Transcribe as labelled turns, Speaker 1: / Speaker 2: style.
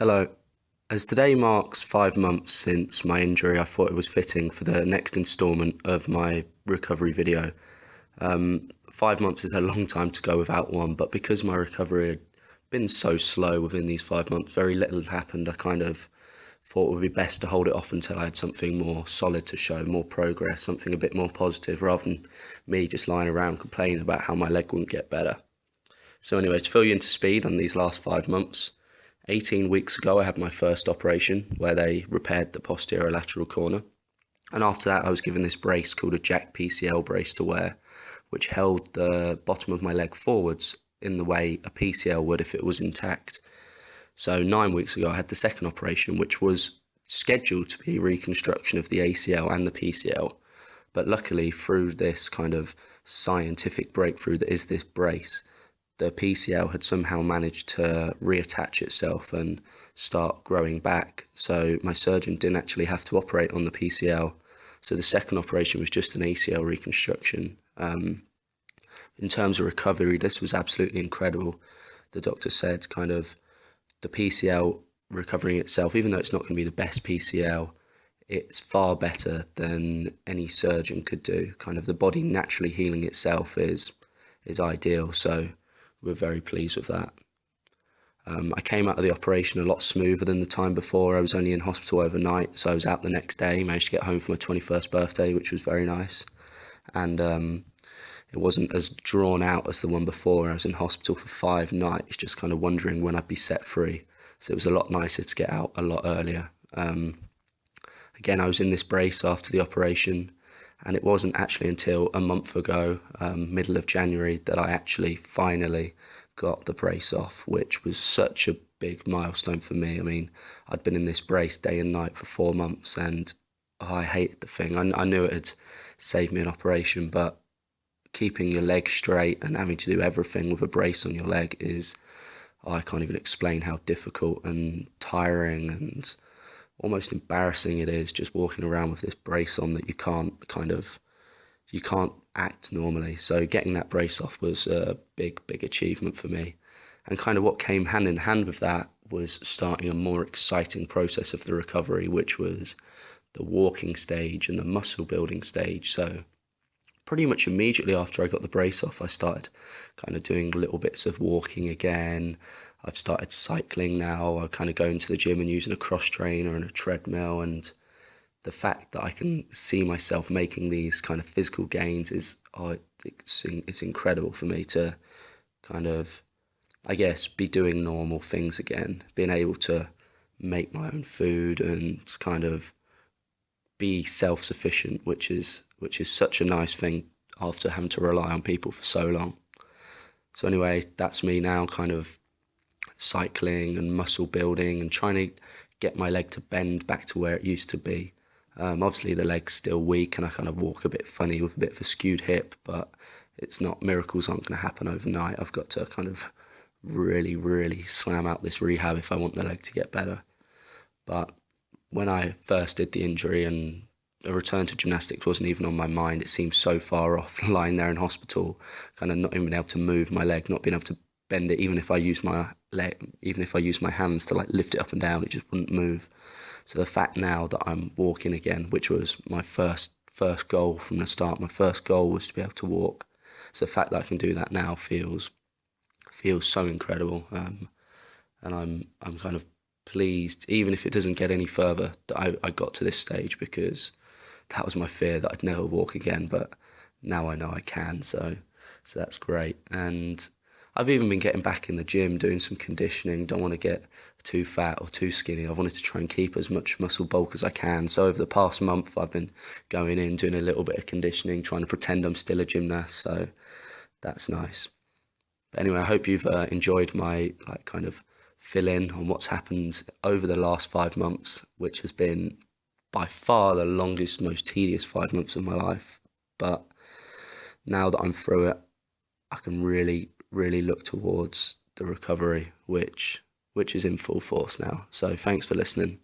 Speaker 1: Hello. As today marks 5 months since my injury, I thought it was fitting for the next instalment of my recovery video. 5 months is a long time to go without one, but because my recovery had been so slow within these 5 months, very little had happened. I kind of thought it would be best to hold it off until I had something more solid to show, more progress, something a bit more positive, rather than me just lying around complaining about how my leg wouldn't get better. So anyway, to fill you into speed on these last 5 months, 18 weeks ago, I had my first operation where they repaired the posterior lateral corner. And after that, I was given this brace called a ACL PCL brace to wear, which held the bottom of my leg forwards in the way a PCL would if it was intact. So 9 weeks ago, I had the second operation, which was scheduled to be reconstruction of the ACL and the PCL. But luckily, through this kind of scientific breakthrough that is this brace, the PCL had somehow managed to reattach itself and start growing back. So my surgeon didn't actually have to operate on the PCL. So the second operation was just an ACL reconstruction. In terms of recovery, this was absolutely incredible. The doctor said kind of the PCL recovering itself, even though it's not going to be the best PCL, it's far better than any surgeon could do. Kind of the body naturally healing itself is ideal. So we're very pleased with that. I came out of the operation a lot smoother than the time before. I was only in hospital overnight, so I was out the next day, managed to get home for my 21st birthday, which was very nice. And it wasn't as drawn out as the one before. I was in hospital for 5 nights, just kind of wondering when I'd be set free. So it was a lot nicer to get out a lot earlier. Again, I was in this brace after the operation, and it wasn't actually until a month ago, middle of January, that I actually finally got the brace off, which was such a big milestone for me. I mean, I'd been in this brace day and night for 4 months, and I hated the thing. I knew it had saved me an operation, but keeping your leg straight and having to do everything with a brace on your leg is, I can't even explain how difficult and tiring and almost embarrassing it is, just walking around with this brace on that you can't act normally. So getting that brace off was a big achievement for me. And kind of what came hand in hand with that was starting a more exciting process of the recovery, which was the walking stage and the muscle building stage. So pretty much immediately after I got the brace off, I started kind of doing little bits of walking again. I've started cycling now. I kind of go into the gym and using a cross trainer and a treadmill, and the fact that I can see myself making these kind of physical gains is, it's incredible for me to kind of, I guess, be doing normal things again, being able to make my own food and kind of be self-sufficient, which is such a nice thing after having to rely on people for so long. So anyway, that's me now, kind of cycling and muscle building and trying to get my leg to bend back to where it used to be. Obviously the leg's still weak and I kind of walk a bit funny with a bit of a skewed hip, but miracles aren't going to happen overnight. I've got to kind of really slam out this rehab if I want the leg to get better. But when I first did the injury and a return to gymnastics wasn't even on my mind, it seemed so far off, lying there in hospital, kind of not even being able to move my leg, not being able to bend it, even if I use my hands to like lift it up and down, it just wouldn't move. So the fact now that I'm walking again, which was my first goal from the start, my first goal was to be able to walk. So the fact that I can do that now feels so incredible, and I'm kind of pleased, even if it doesn't get any further, that I got to this stage, because that was my fear, that I'd never walk again. But now I know I can, so that's great. And I've even been getting back in the gym, doing some conditioning. Don't want to get too fat or too skinny. I wanted to try and keep as much muscle bulk as I can. So over the past month, I've been going in, doing a little bit of conditioning, trying to pretend I'm still a gymnast. So that's nice. But anyway, I hope you've enjoyed my kind of fill in on what's happened over the last 5 months, which has been by far the longest, most tedious 5 months of my life. But now that I'm through it, I can really look towards the recovery, which is in full force now. So thanks for listening.